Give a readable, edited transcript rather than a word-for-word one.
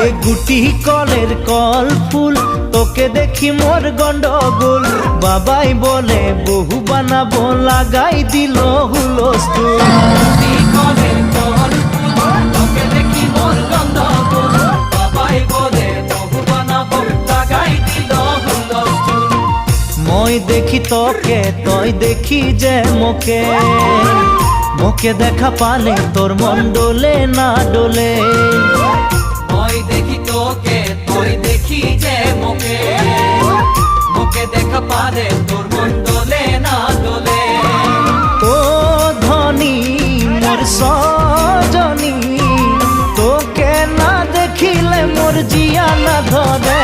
এ গুটি কলের কল ফুল তোকে দেখি মোর গন্ডগোল বাবাই বলে বহু বানাবো লাগাই দিল হুলস্থুল মই দেখি তোকে তই দেখি যে মোকে মোকে দেখা পালে তোর মন ডোলে না ডোলে মই দেখি তোকে তুই দেখি যে মোকে মোকে দেখা পারে তোর মন দোলে না দোলে ও ধনী মোর সজনী তোকে না দেখিলে মোর জিয়া না ধরে